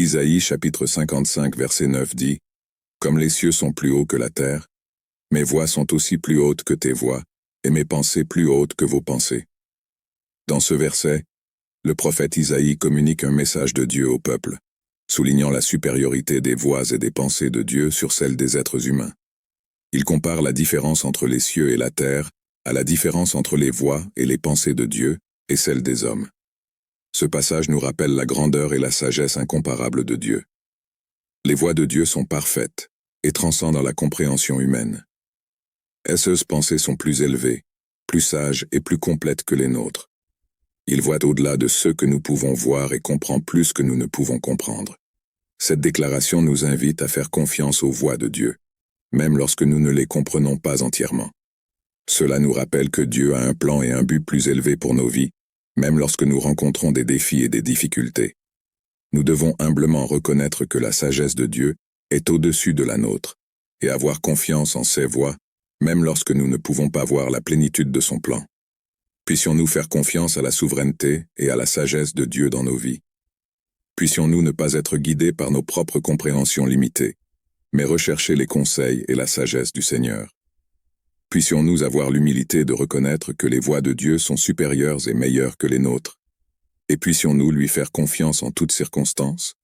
Isaïe chapitre 55 verset 9 dit « Comme les cieux sont plus hauts que la terre, mes voix sont aussi plus hautes que tes voix, et mes pensées plus hautes que vos pensées. » Dans ce verset, le prophète Isaïe communique un message de Dieu au peuple, soulignant la supériorité des voix et des pensées de Dieu sur celles des êtres humains. Il compare la différence entre les cieux et la terre à la différence entre les voix et les pensées de Dieu et celles des hommes. Ce passage nous rappelle la grandeur et la sagesse incomparables de Dieu. Les voix de Dieu sont parfaites et transcendent la compréhension humaine. Ces pensées sont plus élevées, plus sages et plus complètes que les nôtres. Il voit au-delà de ce que nous pouvons voir et comprend plus que nous ne pouvons comprendre. Cette déclaration nous invite à faire confiance aux voix de Dieu, même lorsque nous ne les comprenons pas entièrement. Cela nous rappelle que Dieu a un plan et un but plus élevés pour nos vies, même lorsque nous rencontrons des défis et des difficultés. Nous devons humblement reconnaître que la sagesse de Dieu est au-dessus de la nôtre, et avoir confiance en ses voies, même lorsque nous ne pouvons pas voir la plénitude de son plan. Puissions-nous faire confiance à la souveraineté et à la sagesse de Dieu dans nos vies. Puissions-nous ne pas être guidés par nos propres compréhensions limitées, mais rechercher les conseils et la sagesse du Seigneur. Puissions-nous avoir l'humilité de reconnaître que les voies de Dieu sont supérieures et meilleures que les nôtres. Et puissions-nous lui faire confiance en toutes circonstances,